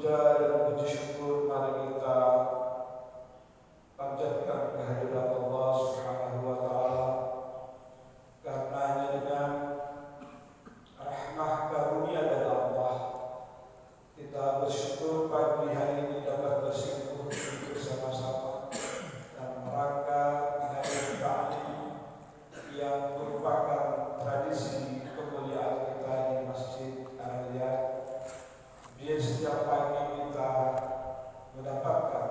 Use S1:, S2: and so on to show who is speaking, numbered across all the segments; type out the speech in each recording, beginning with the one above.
S1: puja dan puji syukur mari kita panjatkan kehadirat Allah Subhanahu wa taala, karena hanya dengan rahmah karunia dari Allah kita bersyukur pagi hari ini dapat bersimpuh bersama-sama dalam rangka hari Ta'lim yang merupakan tradisi kemuliaan kita di Masjid Al-Riyad. Biar setiap pagi kita mendapatkan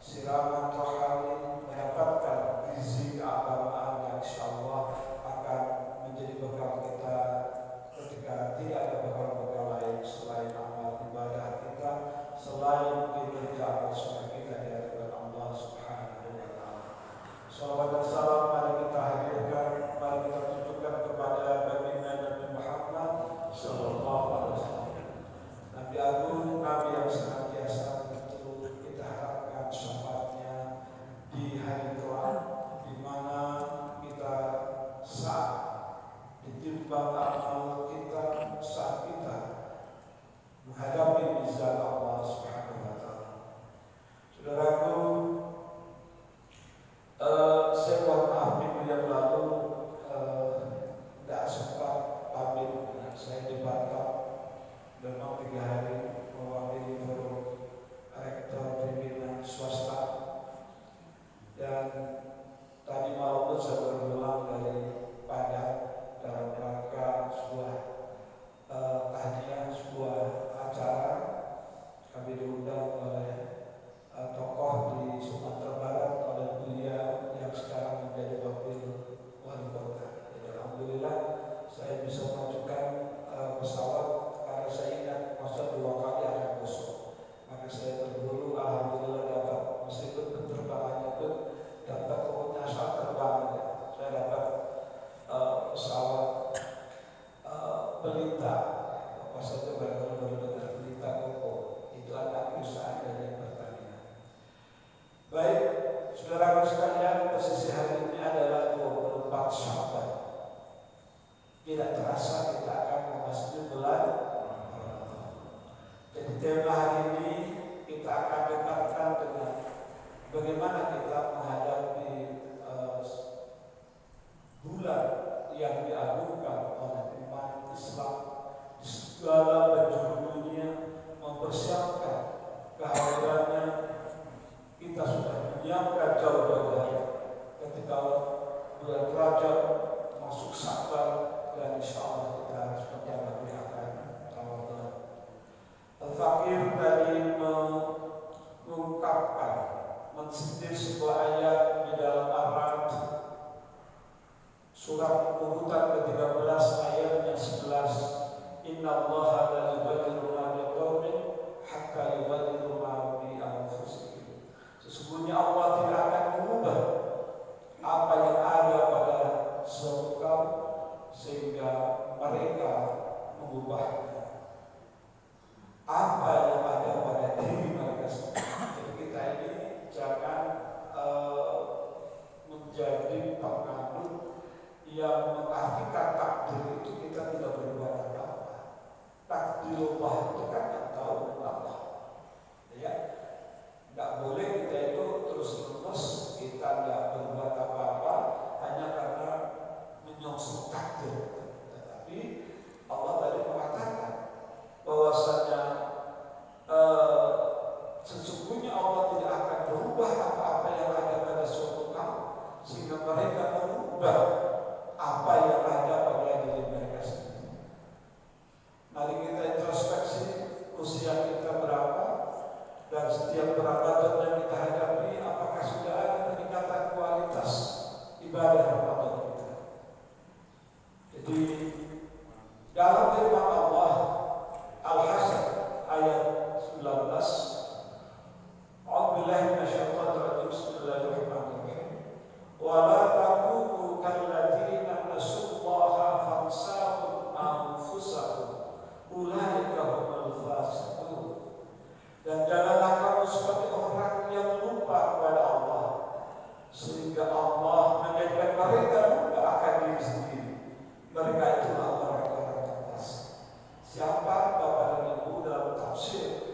S1: siraman rohani, mendapatkan gizi keagamaan yang insyaallah akan menjadi bekal kita ketika tidak ada bekal-bekal lain selain amal ibadah kita, selain kinerja amal soleh kita di hadapan Allah Subhanahu wa taala. Salawat dan salam mari kita hadirkan, mari kita tunjukkan kepada baginda Nabi Muhammad sallallahu alaihi wasallam. Nabi agung, Nabi yang senantiasa tentu kita harapkan syafaatnya di hari kelak, di mana kita saat ditimbang amal kita, saat kita menghadapi mizan Allah Subhanahu wa taala. Saudaraku, saya mohon maaf minggu yang lalu tidak sempat pamit, saya di Batam dalam 3 hari mewakili forum rektor pimpinan swasta, dan tadi malam pun saya berpulang dari Padang dalam rangka sebuah tahniah, sebuah acara. Kami diundang oleh tokoh di Sumatera Barat, oleh beliau yang sekarang menjadi wakil wali kota. Jadi alhamdulillah saya bisa mengajukan pesawat, karena saya ingat masa 2 kali akan besok, maka saya berburu alhamdulillah dapat, meskipun penerbangannya pun dapat pokoknya asal terbangnya saya dapat pesawat pelita, apa saja barangkali benar-benar pelita koko, itu anak usaha dari pertanian. Baik, saudara sekalian, posisi hari ini adalah 24 Syawal. Tidak terasa kita akan memasuki bulan. Jadi tema hari ini kita akan dekatkan dengan bagaimana kita menghadapi bulan yang diagungkan oleh umat Islam di segala penjuru dunia, mempersiapkan kehadirannya. Kita sudah menyiapkan jauh-jauh hari ketika bulan Rajab masuk Syawal, dan insyaallah kita sebentar lagi akan Ramadan. Al-Fakir tadi mengungkapkan, mensindir sebuah ayat di dalam Ar-Ra'd surat urutan ke-13 ayatnya 11. Innallaha la yughayyiru ma biqaumin hatta yughayyiru ma bi anfusihim. Sesungguhnya Allah tidak akan mengubah apa yang ada pada suatu kaum sehingga mereka mengubahnya apa yang ada pada diri mereka sendiri. Jadi kita ini jangan menjadi penganut yang mengartikan takdir itu kita tidak berbuat apa-apa. Takdirullah itu kan yang tahu Allah. Ya, tidak boleh kita itu terus-menerus kita tidak berbuat apa-apa hanya karena menyongsong takdir. Tetapi Allah tadi mengatakan bahwasanya sesungguhnya Allah tidak akan berubah apa-apa yang ada pada suatu kaum sehingga mereka mengubah apa yang ada pada diri mereka sendiri. Mari kita introspeksi usia kita berapa, dan setiap Ramadan yang kita hadapi apakah sudah ada peningkatan kualitas ibadah Ramadan kita. Jadi dalam firman Allah Al-Hasan ayat 19, A'udzubillahi minasyaitonir rajim, bismillahirrahmanirrahim. Wa la takunu kalladzina nasullaha fansahum anfusahum ulaika humul fasiqun. Dan janganlah kamu seperti orang yang lupa kepada Allah sehingga Allah menjadikan mereka lupa akan diri sendiri. Mereka itulah orang-orang yang fasik. Siapa Bapak dan Ibu dalam tafsir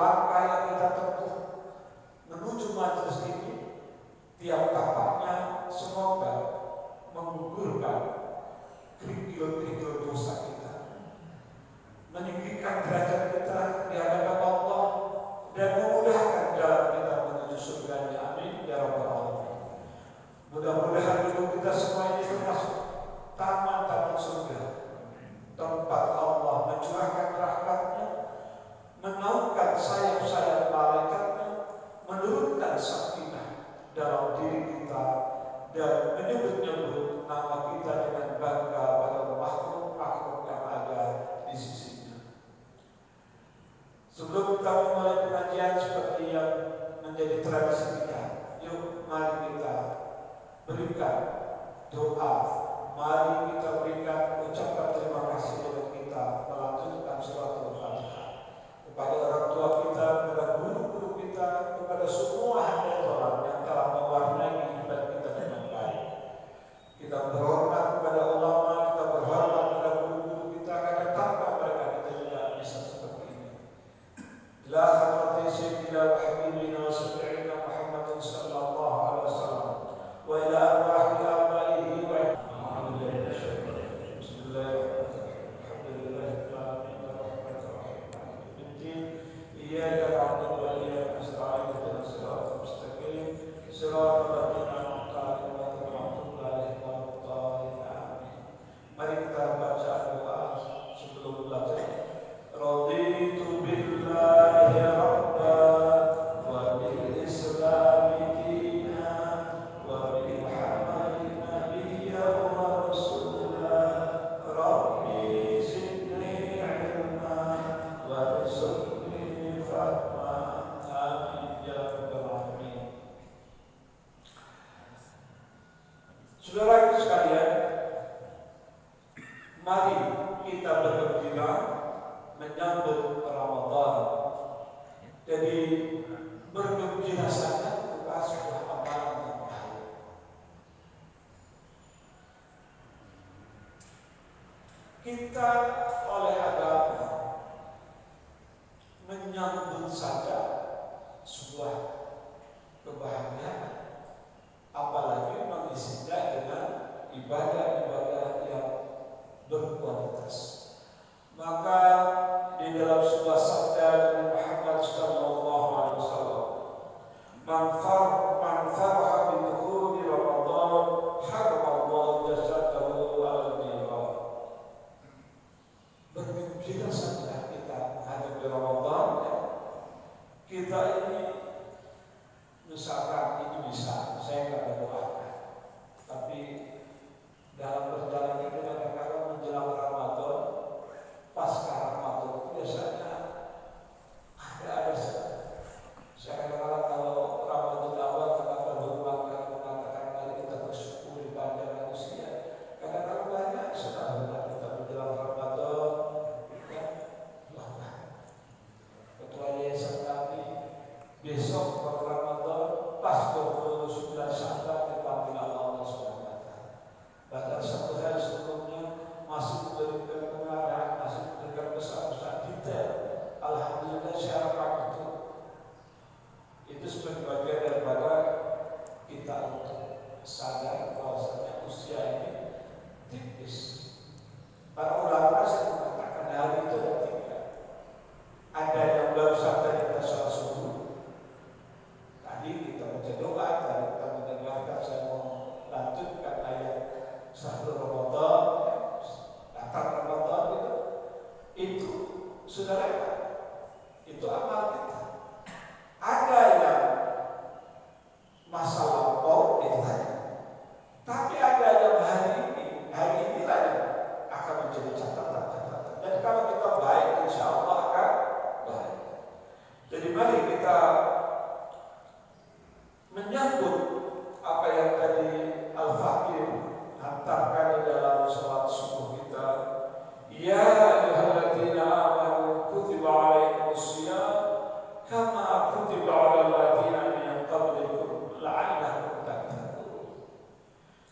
S1: langkah yang kita tempuh menuju majelis ini, tiap tapaknya semoga menggugurkan kerikil-kerikil dosa kita, meninggikan derajat kita di hadapan Allah, dan memudahkan jalan kita menuju surga-Nya. Amin ya rabbal alamin. Mudah-mudahan hidup kita semua ini termasuk taman-taman surga, tempat Allah mencurahkan rahmat-Nya, menaunkan sayap-sayap malaikat-Nya, menurunkan sakinah dalam diri kita, dan menyebut-nyebut nama kita dengan bangga pada makhluk-makhluk yang ada di sisinya. Sebelum kita memulai pengajian seperti yang menjadi tradisi kita, yuk mari kita berikan doa, mari kita berikan ucapan terima kasih kepada kita, melanjutkan surat Al-Fatihah kepada orang tua kita, kepada guru-guru kita, kepada semua hamba Tuhan yang telah mewarnai kehidupan kita dengan baik. Kita berhormat kepada ulama, kita berhormat kepada guru-guru kita, karena tanpa mereka kita tidak bisa seperti ini. La hadrati sayyidina wa habibina wa syafi'ina Muhammadin sallallahu alaihi wasallam wa ila arwahi abaihi wa Mari kita baca doa sebelum belajar. Raditu billahi rabban wa bil islami dinan wa bi Muhammadin nabiyyan wa rasulan. Rabbi zidni ilman warzuqni fahman. Amin ya rabbal alamin. Saudara sekalian, mari kita bergembira menyambut Ramadan. Jadi bergembira saja bukan sebuah amalan yang baik. Kita oleh agama menyambut saja sebuah kebahagiaan, apalagi mengisinya dengan ibadah-ibadah yang berkualitas. Maka di dalam sebuah sabda Nabi Muhammad sallallahu alaihi wasallam, man farha bi dukhuli Ramadan harramallahu jasadahu ala niran. Bergembira saja kita menghadapi Ramadan. Kita ini misalkan ini bisa, saya nggak berdoakan, tapi dalam perjalanan itu kadang-kadang menjelang Ramadan, pasca Ramadan biasanya ada saya kadang-kadang kalau Ramadan awal kenapa berulang kali mengatakan mari kita bersyukur di panjang usia, kadang-kadang banyak setelah kita menjelang Ramadan ya lambat. Kecuali tadi besok kalau Ramadan pas 29 Syawal dipanggil Allah Subhanahu wa taala. Bahkan satu hari sebelumnya masih memberikan pengarahan, masih memberikan pesan-pesan detail. Alhamdulillah syarat itu sebagai bagian daripada kita untuk sadar bahwasanya usia ini tipis. Para ulama saya mengatakan hal itu ada tiga. Ada yang baru sadar kita sholat subuh. Tadi kita baca doa, tadi kita mendengarkan, saya mau lanjutkan ayat Syahrul Ramadan, datang Ramadan itu sudah lewat, itu amal kita. Ada yang masa lampau itu tadi, tapi ada yang hari inilah yang akan menjadi catatan. Dan kalau kita baik, insya Allah akan baik. Jadi mari kita menyambut apa yang tadi Al-Fakir hantarkan di dalam salat subuh kita. Ya ayyuhalladzina amanu kutiba alaikumusiyam kama kutiba alal ladzina min qablikum la'allakum tattaqun.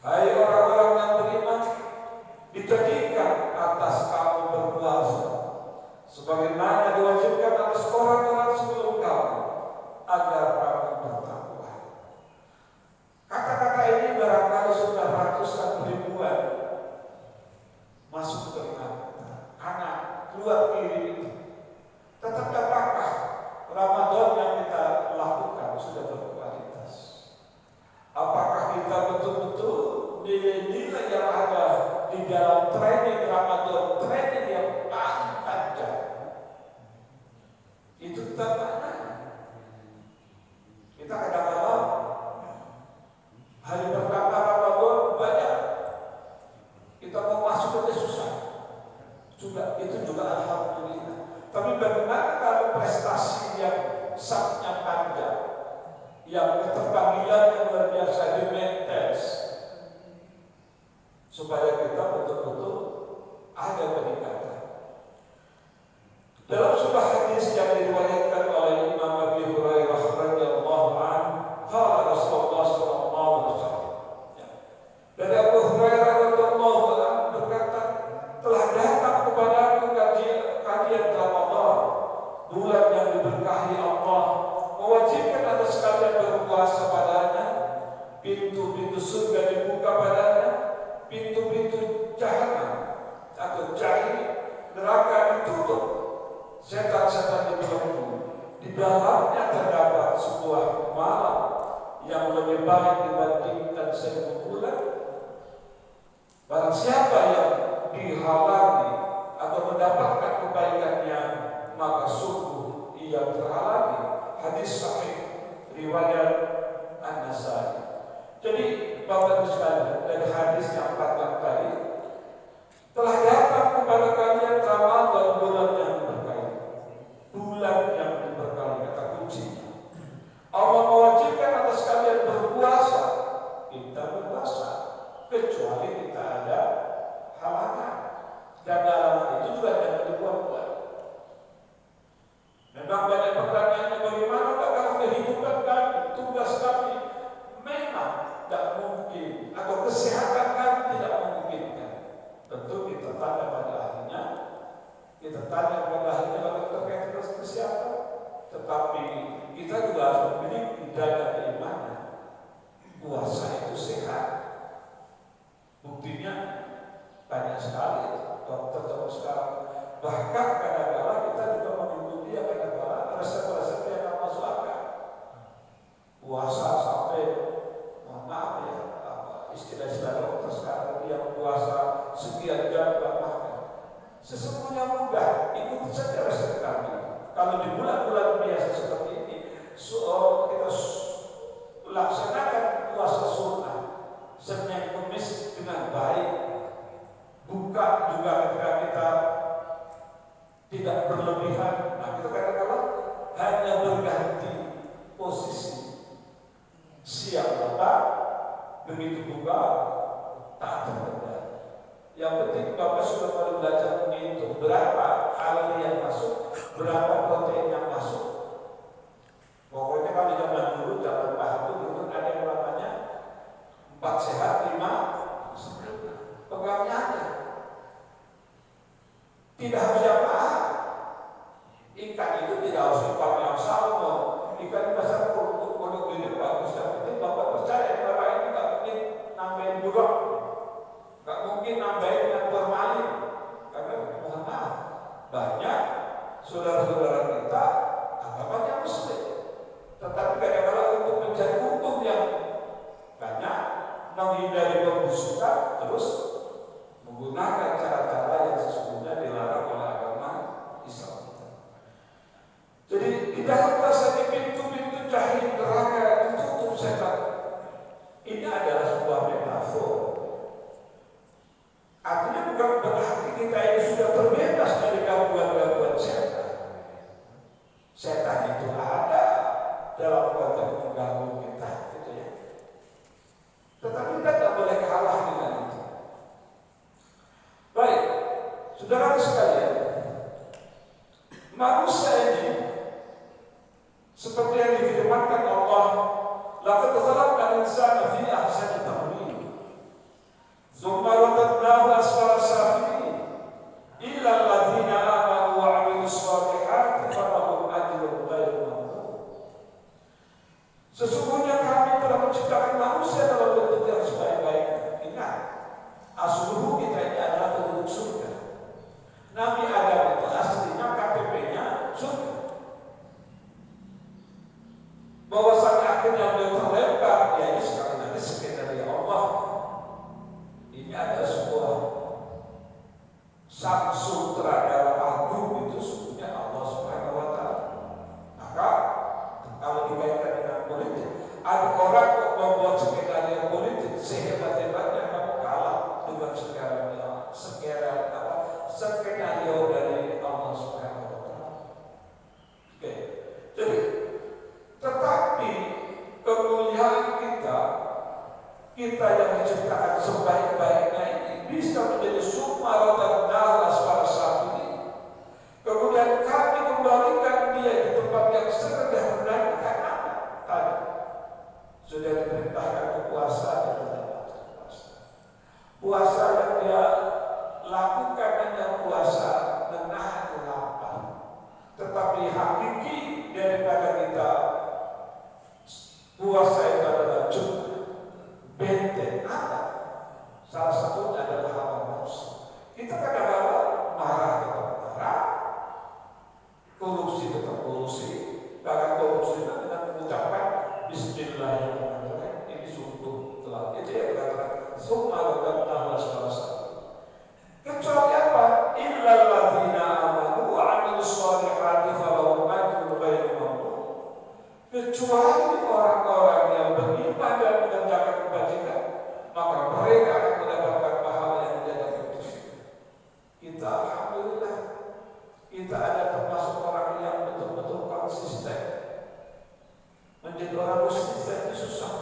S1: Hai orang-orang yang beriman, dijadikan atas kamu berpuasa sebagaimana diwajibkan atas orang-orang sebelum nilai-nilai yang ada di dalam training Ramadan, training yang paling panjang, itu tetap ada. Kita kadang-kadang hari pertama Ramadan banyak, kita mau masuk aja susah. Itu juga alhamdulillah. Tapi bagaimana kalau prestasi yang saknya panjang, yang keterpanggilan yang luar biasa di maintains, supaya kita betul-betul ada peningkatan. Dalam sebuah hadis yang diriwayatkan oleh Imam Abi Hurairah radhiyallahu anhu, qala Rasulullah sallallahu alaihi wasallam. Dari Abu Hurairah radhiyallahu anhu berkata, telah datang kepadaku kajian Ramadan, bulan yang diberkahi Allah, mewajibkan atas kalian berpuasa padanya, pintu-pintu surga dibuka padanya, pintu-pintu jahanam atau jahil neraka ditutup, setan-setan dibelenggu. Di dalamnya terdapat sebuah malam yang lebih baik dibandingkan 1000 bulan. Barang siapa yang dihalangi atau mendapatkan kebaikannya, maka sungguh ia terhalangi. Hadis sahih riwayat An-Nasai. Jadi Bapak Ibu sekalian, dari hadis yang pertama tadi, telah datang kepada kalian Ramadan, bulan yang diberkahi. Bulan yang diberkahi, kata kuncinya. Allah mewajibkan atas kalian berpuasa. Kita berpuasa, kecuali kita ada halangan. Dan dalam itu juga jangan dibuat-buat. Memang banyak pertanyaannya, bagaimana kalau kehidupan kami, tugas kami memang tidak mungkin, atau kesehatan kami tidak memungkinkan. Tentu kita tanya pada ahlinya, bagaimana terkait dengan kesehatan. Tetapi kita juga harus memiliki daya keimanan. Puasa itu sehat. Buktinya banyak sekali dokter sekarang. Bahkan kadang-kadang kita juga mengikuti kadang-kadang resep-resep yang tak masuk akal. Puasa sampai, mohon maaf ya, istilah-istilah dokter sekarang yang puasa sekian jam tak makan. Sesungguhnya mudah, ikuti saja resep kami. Kalau di bulan-bulan biasa seperti ini, kita laksanakan puasa sunnah Senin Kamis dengan baik. Buka juga ketika kita tidak berlebihan. Nah, kita kadang-kadang hanya berganti posisi. Siang Bapak, begitu buka, tak terkendali. Yang penting Bapak sudah mulai belajar menghitung berapa kalori yang masuk, berapa protein yang masuk. Pokoknya kalau zaman dulu, zaman Pak Harto dulu ada yang namanya 4 sehat, 5 sempurna. Pegangnya ada. Tidak harus yang mahal. Ikan itu tidak harus ikan yang salmon. Ikan dasar produk ini bagus. Yang penting Bapak percaya bahwa ini tidak mungkin nambahin buruk, tidak mungkin nambahin yang formalin. Karena mohon maaf, banyak saudara-saudara kita agamanya Muslim, tetapi kadang-kadang untuk mencari untung yang banyak, menghindari pembusukan, terus menggunakan cara-cara yang sesungguhnya dilarang oleh agama Islam. Jadi di dalam bahasa pintu-pintu jahil neraka ditutup setan. Ini adalah sebuah metafor. Artinya bukan berarti kita ini sudah terbebas dari gangguan-gangguan setan. Setan itu ada dalam konteks mengganggu kita, gitu ya. Tetapi kita tidak boleh kalah dengan itu. Baik, saudara sekalian, manusia ini seperti yang difirmankan Allah, laqad khalaqnal insana fi ahsani taqwim, tsumma radadnahu asfala safilin, illa alladziina aamanu wa 'amilus shalihati falahum ajrun ghairu mamnun. Sesungguhnya kami telah menciptakan manusia dalam bentuk yang sebaik-baiknya. Ingat, asluhu kita ini adalah penduduk surga. Nabi Adam itu aslinya KTP-nya surga. Bahwasanya akhirnya beliau terlempar, ya ini sekali lagi sekian dari Allah. Ada orang kok membuat skenario politik sehebat-hebatnya kamu kalah dengan skenario dari Allah Subhanahu wa Ta'ala. Oke. Jadi tetapi kemuliaan kita yang diciptakan sebaik-baiknya ini bisa menjadi summa dan nalas pada saat ini. Kemudian kami kembalikan dia di tempat yang serendah-rendahnya karena apa? Tadi sudah diperintahkan puasa dan mendapatkan puasa. Puasa yang dia lakukan hanya puasa menahan lapar. Tetapi hakiki daripada kita puasa itu adalah cukup benteng apa? Salah satunya adalah hawa nafsu. Kita kadang-kadang marah tetap marah, korupsi tetap korupsi, bahkan korupsi dengan mengucapkan Bismillahirrahmanirrahim. Ini sungguh telah itu yang berkata summa dan nama salah satu. Kecuali apa? Illal ladzina amanu wa 'amilus shalihati falahum ajrun ghairu mamnun. Kecuali orang-orang yang beriman dan mengerjakan kebajikan, maka mereka akan mendapatkan pahala yang menjadi putus. Kita alhamdulillah kita ada termasuk orang yang betul-betul konsisten. Menjadi orang konsisten itu susah.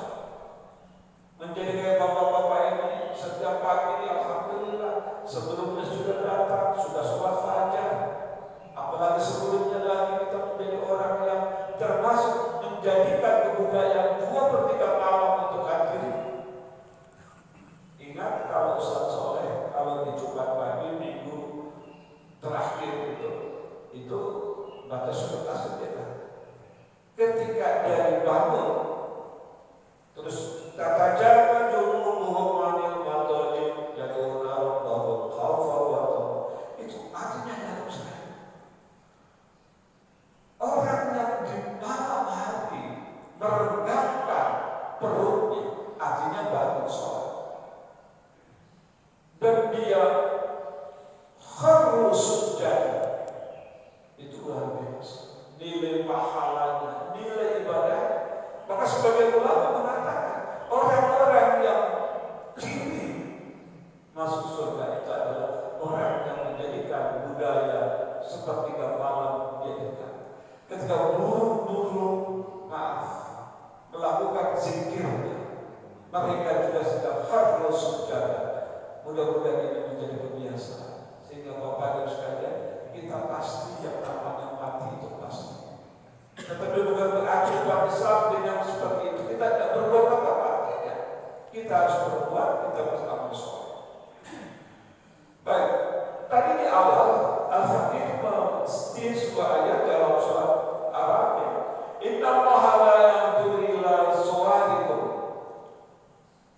S1: Menjadi kayak bapak-bapak ini setiap pagi alhamdulillah sebelumnya sudah datang, sudah sholat fajar. Apalagi sebelumnya lagi kita menjadi orang yang termasuk menjadikan kebudayaan 2/3 malam untuk hadir. Ingat kalau Ustaz Soleh kalau di Jumat pagi minggu terakhir itu batas surga kita. Ketika dia bangun terus tatajaban junubuhum anil madajid yad'una rabbahum khaufan wa tama'an. Itu artinya dalam sekali. Orang yang di malam hari meregangkan perutnya, artinya bangun sholat. Dan dia harus sujud. Itu luar biasa. Nilai pahalanya, nilai ibadah. Maka sebagian ulama mengatakan orang-orang yang ciri masuk surga itu adalah orang yang menjadikan budaya sepertiga malam dijadikan. Ketika burung melakukan zikirnya, mereka juga sedang harus sujud. Mudah-mudahan ini menjadi kebiasaan sehingga Bapak dan sekalian kita pasti yang namanya mati itu pasti. Tetapi bukan berarti umat Islam dengan seperti itu kita tidak berbuat apa-apa. Kita harus berbuat, kita harus amal soleh. Baik, tadi di awal Al-Fatih mesti sebuah ayat dalam surat Al-Rahman. Inna Allaha la yanzuru ila suwarikum.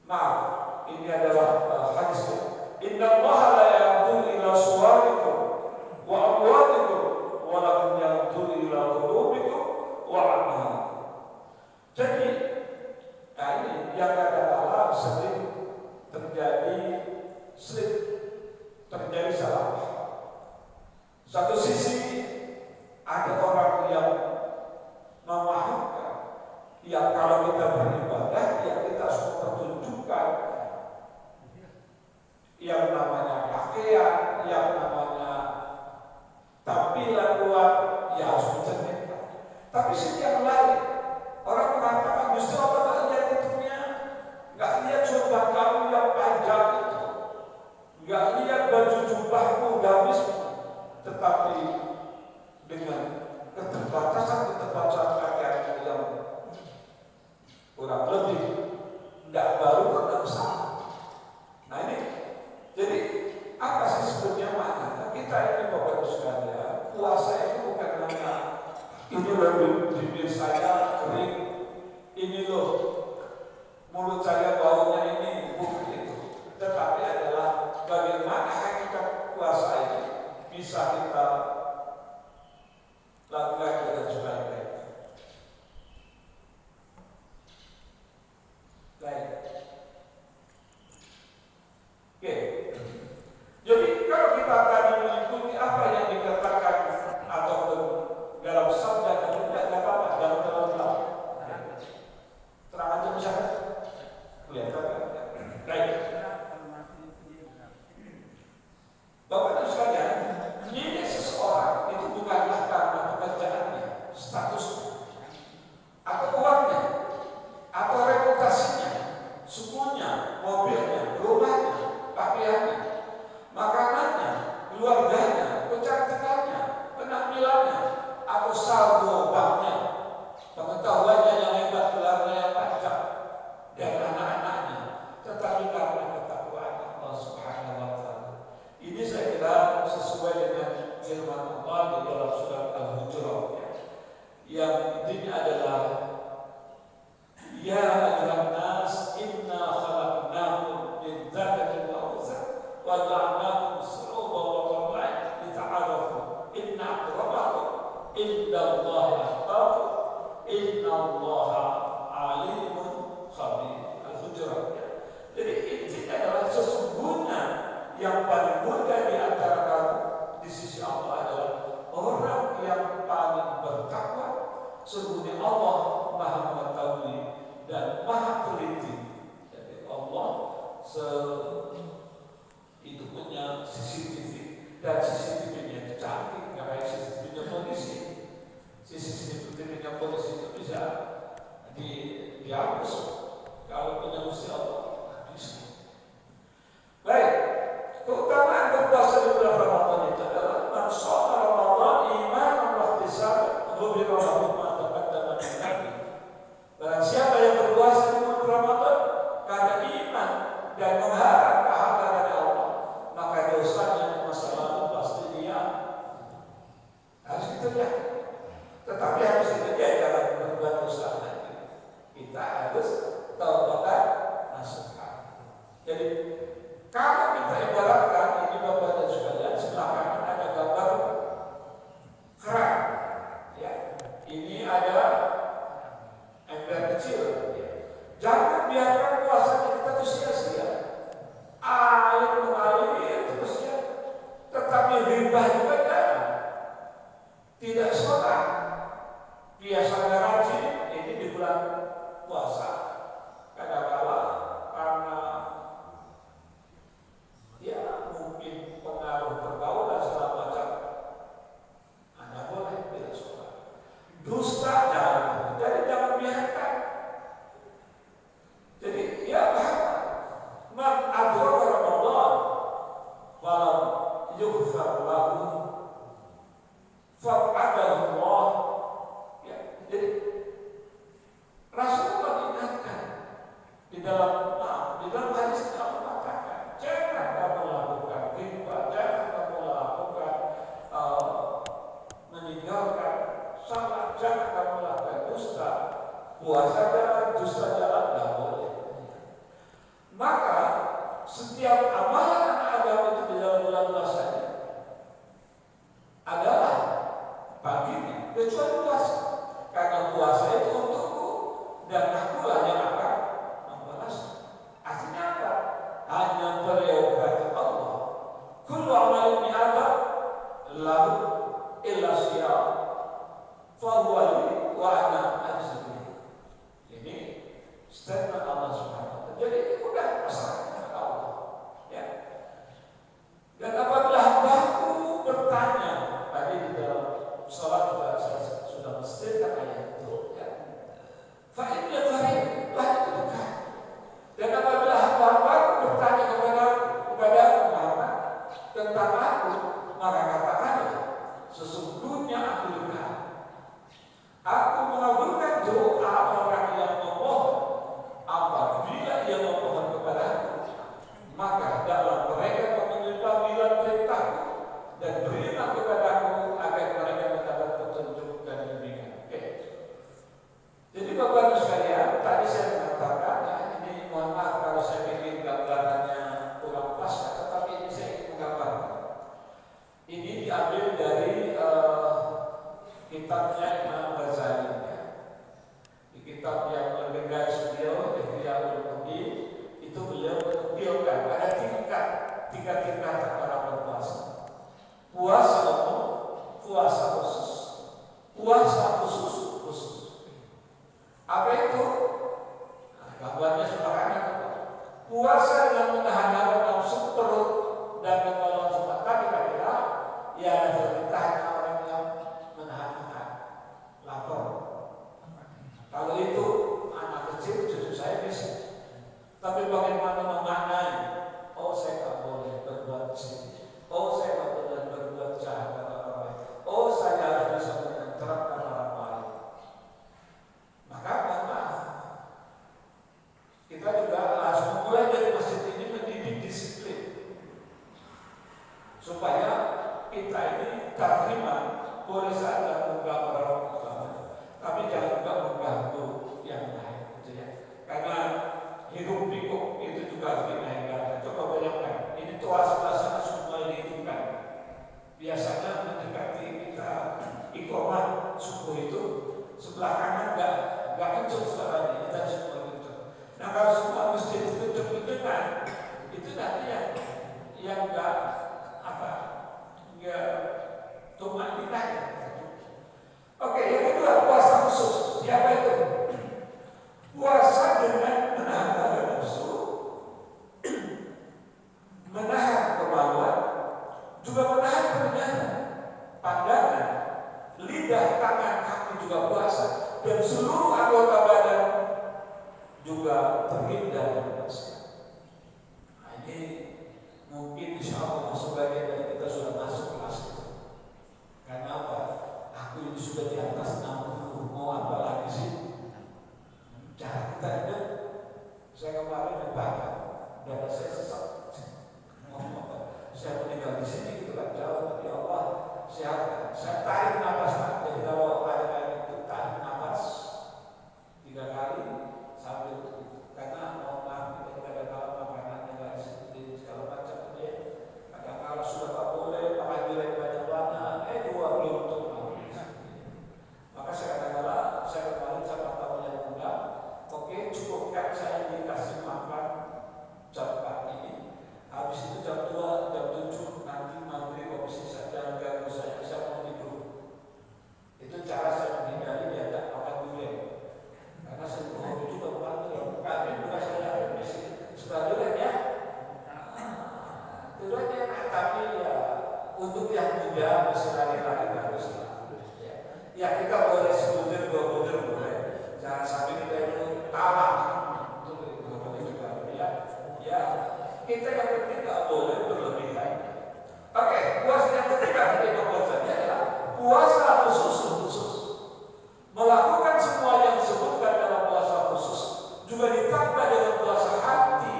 S1: Maaf, ini adalah hadisnya. Inna Allaha la yanzuru ila suwarikum wa amwalikum walakin yanzuru ila qulubikum wa a'malikum. Jadi ini yang kata-kata sering terjadi salah. Satu sisi ada orang yang memahamkan yang kalau kita beribadah ya kita harus mempertunjukkan yang namanya pakaian, yang namanya tampilan luar ya harus mencerminkan. Tapi sisi yang lain orang mengatakan justru apa nggak lihat itunya, nggak lihat jubah kamu yang panjang itu, nggak lihat baju jubahmu gamismu, tetapi dengan keterbatasan pakaian yang kurang lebih tidak baru tidak sama. Nah ini, jadi apa sih sebetulnya makna kita ini Bapak Ibu sekalian, puasa itu bukan hanya ini loh bibir saya kering, ini loh mulut saya baunya ini, bukan itu. Tetapi adalah bagaimana hakikat puasa ini bisa kita lakukan dengan sebaik-baik. Baik. Oke. Jadi kalau kita tadi mengikuti apa yang dikatakan atau dalam sabda dan tidak apa-apa dalam innallaha alimun khabir. Al-Hujurat. Jadi intinya adalah sesungguhnya yang paling mulia di antara kamu di sisi Allah adalah orang yang paling bertakwa. Sesungguhnya Allah Maha mengetahui dan Maha teliti. Jadi Allah itu punya CCTV dan CCTV-nya canggih, nggak kayak CCTV-nya polisi. CCTV-nya polisi itu bisa dihapus kalau punya usia Allah. Baik, keutamaan berpuasa di bulan Ramadan itu adalah man shoma Ramadan imanan wa ihtisaban ghufira lahu ma taqaddama min dhanbihi. Barang siapa yang berpuasa di bulan Ramadan karena iman dan mengharap pahala dari Allah, maka dosanya di masa lalu pasti dia harus diterima. Tetapi harus kita jangan berbuat dosa lagi. Kita harus taubat nasuha. Jadi kalau kita ibaratkan ini Bapak dan sekalian, sebelah kanan ada gambar keran, ya. Ini ada ember kecil. Ya. Jangan biarkan puasa kita itu sia-sia. Air mengalir terus ya, tetapi riba juga jangan. Tidak sholat, biasanya rajin ini di bulan puasa. Kadang-kala karena ya mungkin pengaruh pergaulan segala macam, Anda boleh tidak sholat. Dusta jangan, jadi jangan biarkan. Jadi ya man adraka Ramadan walam yughfar lahu fa'adahu Allah. Ya, jadi Rasulullah ingatkan di dalam hadis yang mengatakan jangan kamu lakukan riba, jangan kamu lakukan meninggalkan salat, jangan kamu lakukan dusta, puasa jangan, dusta jangan, tidak boleh. Maka setiap amalan anak agama itu di dalam bulan puasa adalah baginya, kecuali puasa, karena puasa itu untukku dan akulah yang akan membalas. Artinya apa? Hanya prerogatif Allah. Kullu amalin min adam lahu illa siyam fa huwa li wa ana ajzi. Ini statement Allah Subhanahu wa taala. Jadi udah masalahnya Allah. Ya. Dan apabila hambaku bertanya tadi di dalam salat sudah menstilkan ayat itu, ya. Fa inna fa'in lah itu dekat. Dan apabila hamba-hambaku bertanya kepada Muhammad tentang aku, maka katakanlah sesungguhnya aku dekat. Aku mengabulkan doa orang yang memohon apabila ia memohon kepadaku. Maka dalam mereka memenuhi panggilan perintahku dan beriman kepadaku agar mereka mendapat petunjuk dan bimbingan. Oke. Jadi Bapak Ibu sekalian, tadi saya mengatakan ini mohon maaf kalau saya bikin gambarannya kurang pas, tetapi ini saya ingin menggambarkan. Ini diambil dari kitabnya Imam Ghazali. Di kitab yang legendaris beliau, Ihya Ulumuddin, itu beliau menunjukkan ada tiga tingkatan orang berpuasa. Puasa umum, puasa khusus, puasa khusus. Apa itu? Nah, gambarnya sebelah kanan. Puasa dengan menahan hawa nafsu perut dan mengelola sempat kira-kira ya ada perintahnya orang yang menahan lapar. Kalau itu anak kecil cucu saya bisa. Tapi bagaimana memaknai? Oh, saya tak boleh berbuat sini. Oh, saya tak boleh berbuat jahat kepada orang lain. Oh, saya harus bisa menenteramkan orang lain. Maka maaf, kita juga harus mulai dari masjid ini mendidik disiplin supaya kita ini terima. Boleh saja mengganggu orang utama, tapi jangan juga mengganggu yang lain, gitu ya. Karena hidup pikuk itu juga harus dinaikkan. Coba bayangkan, ini tua sebelah sana semua dihidupkan. Biasanya mendekati kita iqamah subuh itu sebelah kanan seluruh anggota badan juga terhindar dari maksiat. Nah, ini mungkin insya Allah sebagian dari kita sudah masuk kelas itu. Karena apa? Aku ini sudah di atas 60, mau apa lagi sih? Cara kita itu, saya kemarin bertanya, dada saya sesak. Ngomong apa? Saya meninggal di sini gitu kan, jauh dari Allah. Saya tarik nafas, jadi kalau ada itu tarik nafas 3 kali sambil karena mohon maaf kita ada kalau makanannya nggak seperti segala macam ya. Kalau sudah tak boleh pakai gulai banyak-banyak, 2 belum tuh. Maka saya katakanlah, saya kemarin sama tamu yang muda, oke cukupkan saya dikasih makan jam 4 ini. Habis itu jam 2, jam 7 nanti maghrib opsi saja enggak usah saya mau tidur. Itu cara saya menghindari dia tak makan durian. Karena sebelum itu juga makan durian juga saya suka durian ya. Durian enak tapi ya untuk yang muda masih lari-lari harus ya kita boleh sebutir 2 butir boleh. Jangan sampai kita itu tamak untuk boleh juga ya. Kita yang penting nggak boleh berlebihan. Oke, puasa yang ketiga dari pembuatannya adalah puasa khusus. Melakukan semua yang disebutkan dalam puasa khusus juga ditambah dengan puasa hati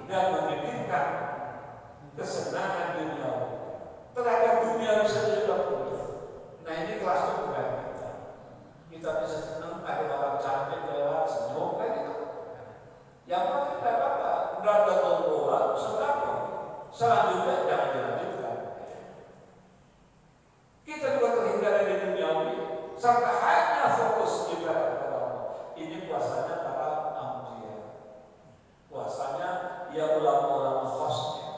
S1: dan memikirkan kesenangan dunia. Tenaga dunia bisa juga pulih. Nah ini kelasnya bukan kita. Kita bisa senang ada orang cantik lewat senyum kayak gitu. Yang penting tidak apa-apa. Nggak tonton bola, sedang. Selanjutnya jangan dilanjutkan. Kita juga terhindar dari dunia ini sampai hanya fokus ibadah kepada Allah. Ini puasanya para ambiya. Puasanya ya ulama-ulama khosnya.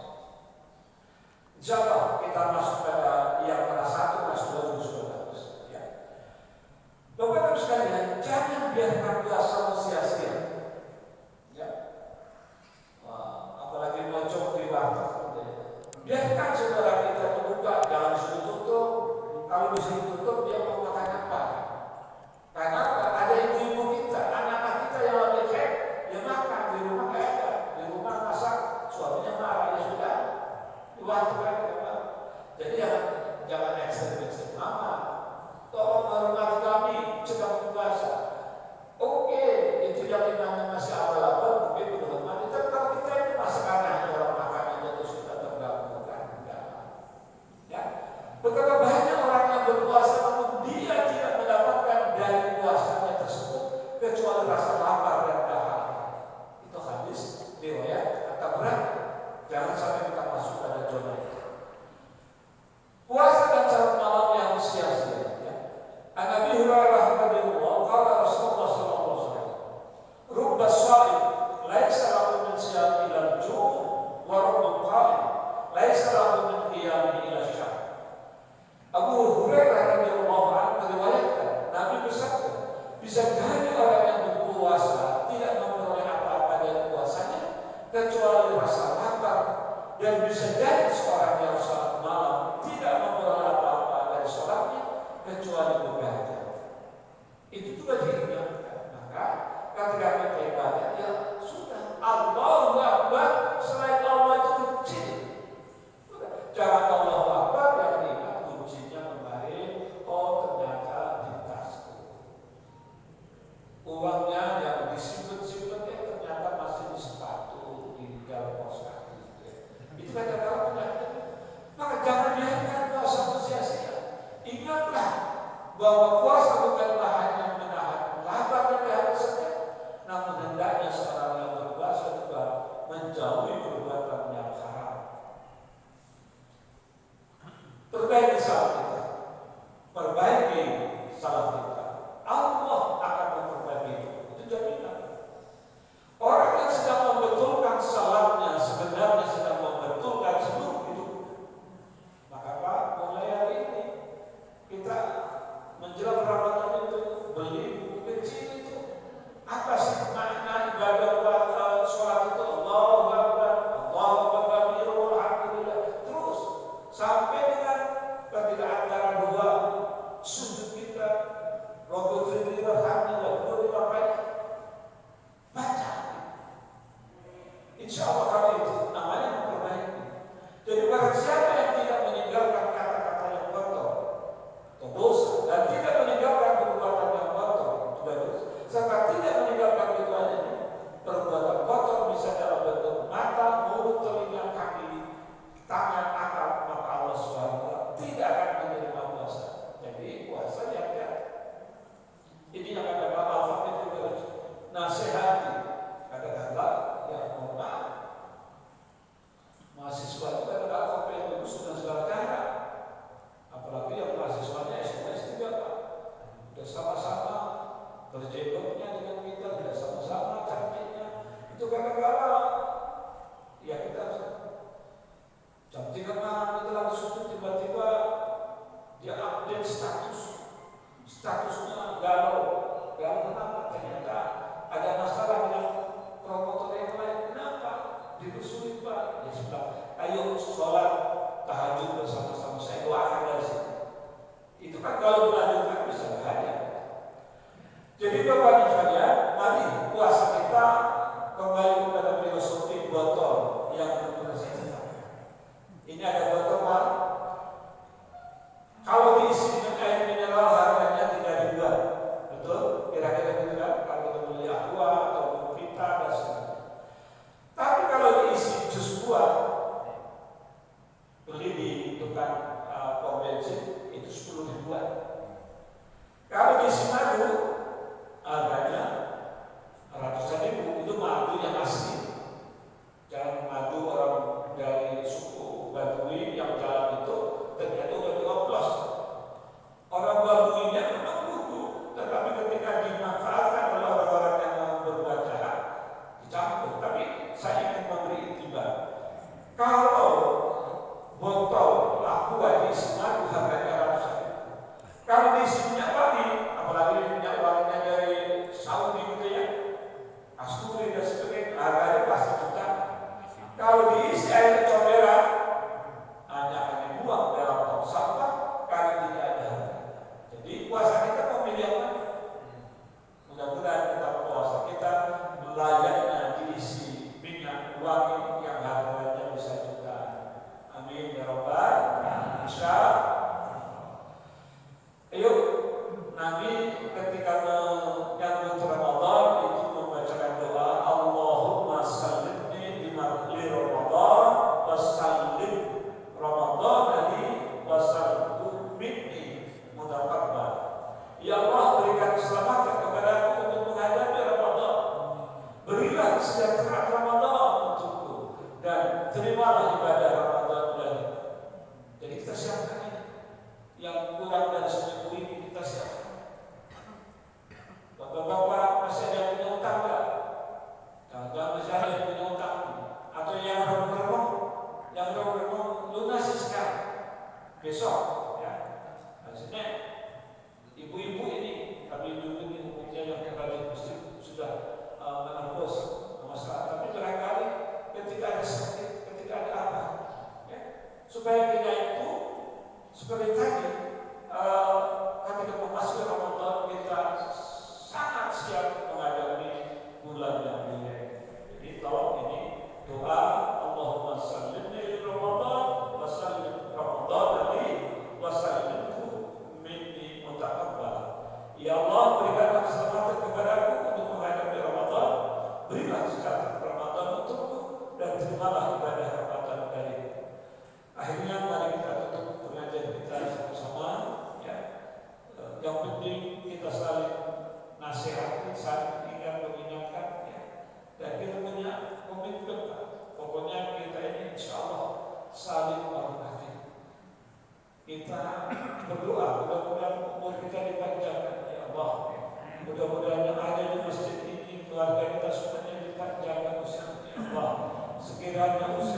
S1: Insyaallah kita masuk pada yang kelas 1, kelas 2 sudah bagus. Ya. Bapak-bapak sekalian, jangan biarkan puasa sia-sia. Ya. Apalagi mojok di warteg. Biarkan saudara kita membuka, jangan disuruh tutup. Kalau bisa ditutup, dia mau makan apa? Karena ada ibu-ibu kita, anak-anak kita yang lagi cek, dia makan di rumah nggak ada, di rumah masak, suaminya marah, ya sudah, di warteg aja. Jadi jangan ekstrim mama. Tolong hormati kami sedang berpuasa. Oke, itu yang dimana masih awal-awal mungkin berhormati. Tapi kalau kita ini masakannya orang makan aja terus kita terganggu kan? Enggak. Ya, betapa banyak orang yang berpuasa namun dia tidak mendapatkan dari puasanya tersebut kecuali rasa lapar dan dahaga. Itu hadis riwayat At-Tabrani. Jangan sampai kita masuk pada zona itu. Puasa dan salat malam yang sia-sia. Ya. An Abi Hurairah radhiyallahu anhu Rasulullah sallallahu alaihi wasallam, "Rubba shaim laisa lahu min siyam ila al-ju' wa rubba qaim laisa lahu min qiyam ila asy-syahr." Abu Hurairah radhiyallahu anhu meriwayatkan Nabi bersabda, bisa jadi orang yang berpuasa tidak memperoleh apa-apa dari puasanya kecuali rasa lapar, dan bisa jadi seorang yang salat malam tidak memperoleh apa-apa dari salatnya kecuali begadang. Itu juga diingatkan. Maka ketika kita ibadah, ya sudah, Allahu Akbar, selain Allah itu kecil. Jangan Allahu Akbar yang ingat kuncinya kemarin, oh ternyata di tasku. Uangnya yang disimpan-simpan ternyata masih di sepatu, di dalam pos kaki. Itu kadang-kadang penyakit. Maka jangan biarkan puasa sia-sia. Ingatlah bahwa puasa bukanlah hanya menahan lapar dan dahaga saja, namun hendaknya seorang yang berpuasa juga menjauhi perbuatan yang haram. Perbaiki salat kita, perbaiki salat kita, Allah akan memperbaiki itu jaminan. serta tidak meninggalkan ritual ini. Perbuatan kotor bisa dalam bentuk mata, mulut, telinga, kaki, tangan, akal, maka Allah SWT tidak akan menerima puasa. Jadi puasa yang ini yang kata Al-Fatih itu nasihati. Kata-kata yang mohon maaf, mahasiswa itu kata Al-Fatih yang bagus sudah segala cara. Apalagi yang mahasiswanya S2 Pak, sudah sama-sama berjebaknya dengan kita, sudah sama-sama cantiknya. Itu kadang-kala ya kita jam 3 malam kita langsung tiba-tiba dia update statusnya galau kenapa? Ternyata ada masalah dengan promotor yang lain. Kenapa? Dipersulit Pak. Dia bilang, ayo sholat tahajud bersama-sama, saya doakan dari sini. Itu kan kalau dilanjutkan bisa bahaya. Jadi Bapak dan sekalian, mari puasa kita kembali kepada filosofi botol yang berproses. Ini ada botol Pak. Kalau diisi dengan air mineral harganya 3 ribuan, betul? Kira-kira gitu kan? Kalau kita beli aqua atau vita dan sebagainya. Tapi kalau diisi jus buah, beli di tukang pom bensin itu 10 ribuan. Kalau diisi madu, harganya ratusan ribu. Itu madu yang asli. Jangan madu orang dari suku Baduy yang jalan itu ternyata udah dioplos. Orang Baduinya memang butuh, tetapi ketika dimanfaatkan oleh orang-orang yang berbuat jahat, dicampur. Tapi saya ingin memberi iktibar. Kalau botol aqua diisi madu harganya ratusan ribu. Kalau diisi minyak wangi, apalagi minyak wanginya dari Saudi gitu ya, Asturi dan sebagainya, harganya pasti juta. Kalau diisi air comberan, hanya akan dibuang dalam tong sampah karena tidak ada harga. Jadi puasa kita memilih yang mana? Mudah-mudahan kita puasa kita layaknya diisi minyak wangi yang harganya bisa jutaan. Amin ya Rabbal alamin. Ayo, Nabi ketika menyambut Ramadan itu membacakan doa Allahumma sallimni li Ramadan wasallim Ramadan li wasallim minni mutaqabbal. Ya Allah, berikan keselamatan kepadaku untuk menghadapi Ramadan. Berilah kesejahteraan Ramadan untukku dan terimalah ibadah Ramadan lagi. Jadi kita siapkan ini. Yang kurang dari seminggu ini kita siapkan. Bapak-bapak masih ada yang punya utang enggak? Jangan masih ada yang punya utang. Atau yang remuk lunasi sekarang. Besok ya. Maksudnya ibu-ibu ini, kami ibu ini umumnya yang kembali masjid sudah menembus masalah. Tapi barangkali ketika ada sakit, ketika ada apa, ya, supaya kita itu seperti tadi, ketika memasuki Ramadan kita sangat siap menghadapi bulan yang mulia. Jadi tolong ini doa Allahumma sallimni li Ramadan wa sallim Ramadan li wa sallimhu minni mutaqabbal. Ya Allah, berikanlah keselamatan kepadaku untuk menghadapi Ramadan. Berilah kesehatan Ramadan untukku dan terimalah ibadah Ramadan dariku. Akhirnya mari kita tutup pengajian kita sama-sama ya. Yang penting kita saling nasihat, saling mengingatkan ya. Dan kita punya komitmen, pokoknya kita ini insya Allah saling menghormati. Kita berdoa mudah-mudahan umur kita dipanjangkan ya Allah. Mudah-mudahan yang ada di masjid ini keluarga kita semuanya dipanjangkan usianya ya Allah. Sekiranya usia